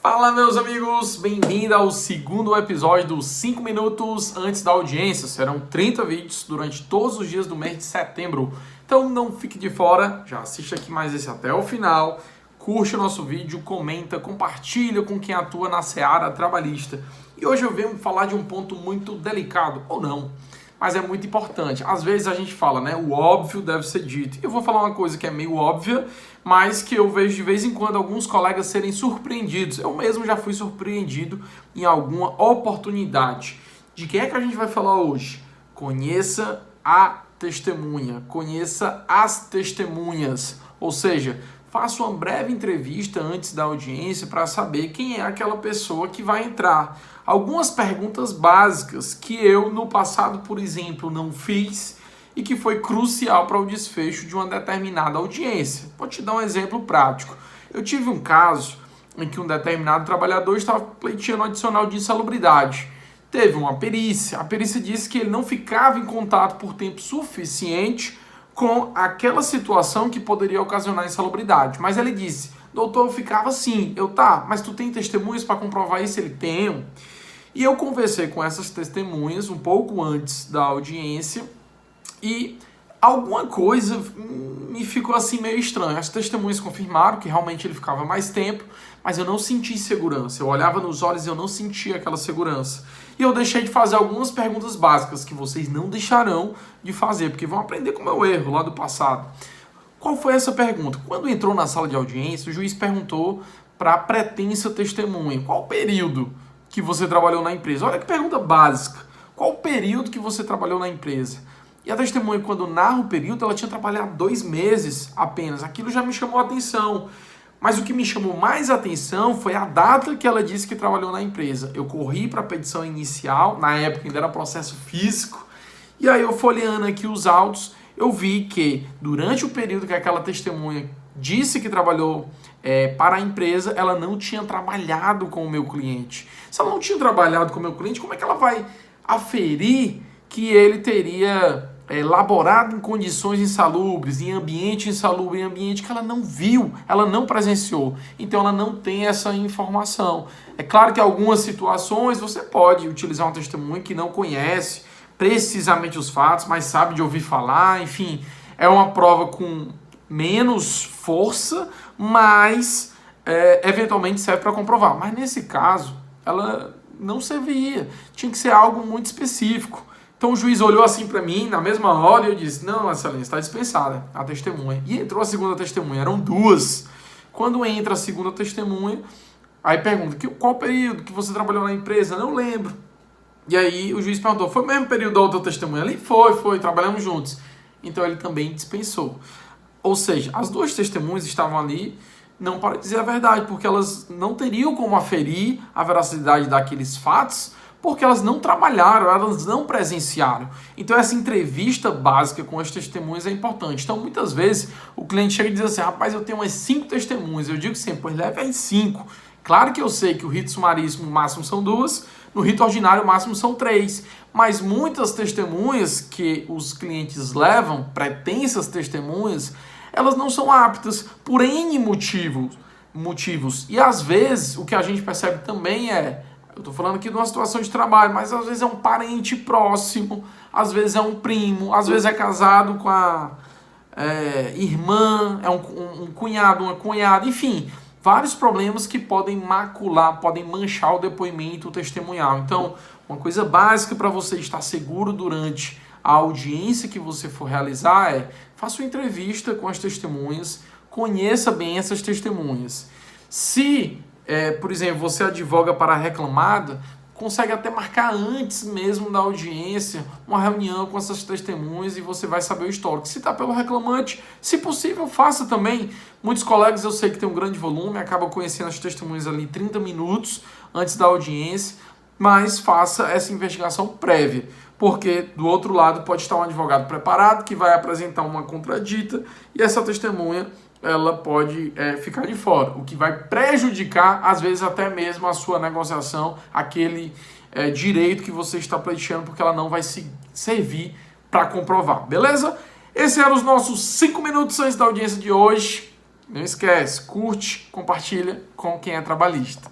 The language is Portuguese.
Fala, meus amigos, bem-vindo ao segundo episódio dos 5 minutos antes da audiência. Serão 30 vídeos durante todos os dias do mês de setembro. Então não fique de fora, já assiste aqui mais esse até o final, curte o nosso vídeo, comenta, compartilha com quem atua na seara trabalhista. E hoje eu venho falar de um ponto muito delicado, ou não, mas é muito importante. Às vezes a gente fala, né, o óbvio deve ser dito. Eu vou falar uma coisa que é meio óbvia, mas que eu vejo de vez em quando alguns colegas serem surpreendidos. Eu mesmo já fui surpreendido em alguma oportunidade. De quem é que a gente vai falar hoje? Conheça a testemunha, conheça as testemunhas. Ou seja, faça uma breve entrevista antes da audiência para saber quem é aquela pessoa que vai entrar. Algumas perguntas básicas que eu, no passado, por exemplo, não fiz e que foi crucial para o desfecho de uma determinada audiência. Vou te dar um exemplo prático. Eu tive um caso em que um determinado trabalhador estava pleiteando um adicional de insalubridade. Teve uma perícia. A perícia disse que ele não ficava em contato por tempo suficiente com aquela situação que poderia ocasionar insalubridade. Mas ele disse, doutor, eu ficava sim. Mas tu tem testemunhas para comprovar isso? Ele tem. E eu conversei com essas testemunhas um pouco antes da audiência e alguma coisa me ficou assim meio estranho. As testemunhas confirmaram que realmente ele ficava mais tempo, mas eu não senti segurança. Eu olhava nos olhos e eu não sentia aquela segurança. E eu deixei de fazer algumas perguntas básicas que vocês não deixarão de fazer, porque vão aprender com o meu erro lá do passado. Qual foi essa pergunta? Quando entrou na sala de audiência, o juiz perguntou para a pretensa testemunha, qual o período que você trabalhou na empresa? Olha que pergunta básica. Qual o período que você trabalhou na empresa? E a testemunha, quando narra o período, ela tinha trabalhado 2 meses apenas. Aquilo já me chamou a atenção. Mas o que me chamou mais a atenção foi a data que ela disse que trabalhou na empresa. Eu corri para a petição inicial, na época ainda era processo físico, e aí eu folheando aqui os autos, eu vi que durante o período que aquela testemunha disse que trabalhou para a empresa, ela não tinha trabalhado com o meu cliente. Se ela não tinha trabalhado com o meu cliente, como é que ela vai aferir que ele teria laborado em condições insalubres, em ambiente insalubre, em ambiente que ela não viu, ela não presenciou. Então ela não tem essa informação. É claro que em algumas situações você pode utilizar uma testemunha que não conhece precisamente os fatos, mas sabe de ouvir falar, enfim, é uma prova com menos força, mas eventualmente serve para comprovar. Mas nesse caso, ela não servia. Tinha que ser algo muito específico. Então o juiz olhou assim para mim, na mesma hora, e eu disse, não, excelência, está dispensada a testemunha. E entrou a segunda testemunha, eram 2. Quando entra a segunda testemunha, aí pergunta, qual período que você trabalhou na empresa? Não lembro. E aí o juiz perguntou, foi o mesmo período da outra testemunha? Ali foi, trabalhamos juntos. Então ele também dispensou. Ou seja, as 2 testemunhas estavam ali não para dizer a verdade, porque elas não teriam como aferir a veracidade daqueles fatos, porque elas não trabalharam, elas não presenciaram. Então essa entrevista básica com as testemunhas é importante. Então muitas vezes o cliente chega e diz assim, rapaz, eu tenho umas 5 testemunhas. Eu digo sempre, pois leve as 5. Claro que eu sei que o rito sumaríssimo máximo são 2, no rito ordinário o máximo são 3. Mas muitas testemunhas que os clientes levam, pretensas testemunhas, elas não são aptas por N motivos. E às vezes o que a gente percebe também eu estou falando aqui de uma situação de trabalho, mas às vezes é um parente próximo, às vezes é um primo, às vezes é casado com a irmã, é um cunhado, uma cunhada, enfim, vários problemas que podem macular, podem manchar o depoimento testemunhal. Então, uma coisa básica para você estar seguro durante a audiência que você for realizar faça uma entrevista com as testemunhas, conheça bem essas testemunhas. Se por exemplo, você advoga para a reclamada, consegue até marcar antes mesmo da audiência uma reunião com essas testemunhas e você vai saber o histórico. Se está pelo reclamante, se possível, faça também. Muitos colegas eu sei que tem um grande volume, acabam conhecendo as testemunhas ali 30 minutos antes da audiência, mas faça essa investigação prévia, porque do outro lado pode estar um advogado preparado que vai apresentar uma contradita e essa testemunha ela pode ficar de fora, o que vai prejudicar, às vezes, até mesmo a sua negociação, aquele direito que você está pleiteando, porque ela não vai servir para comprovar, beleza? Esses eram os nossos 5 minutos antes da audiência de hoje. Não esquece, curte, compartilha com quem é trabalhista.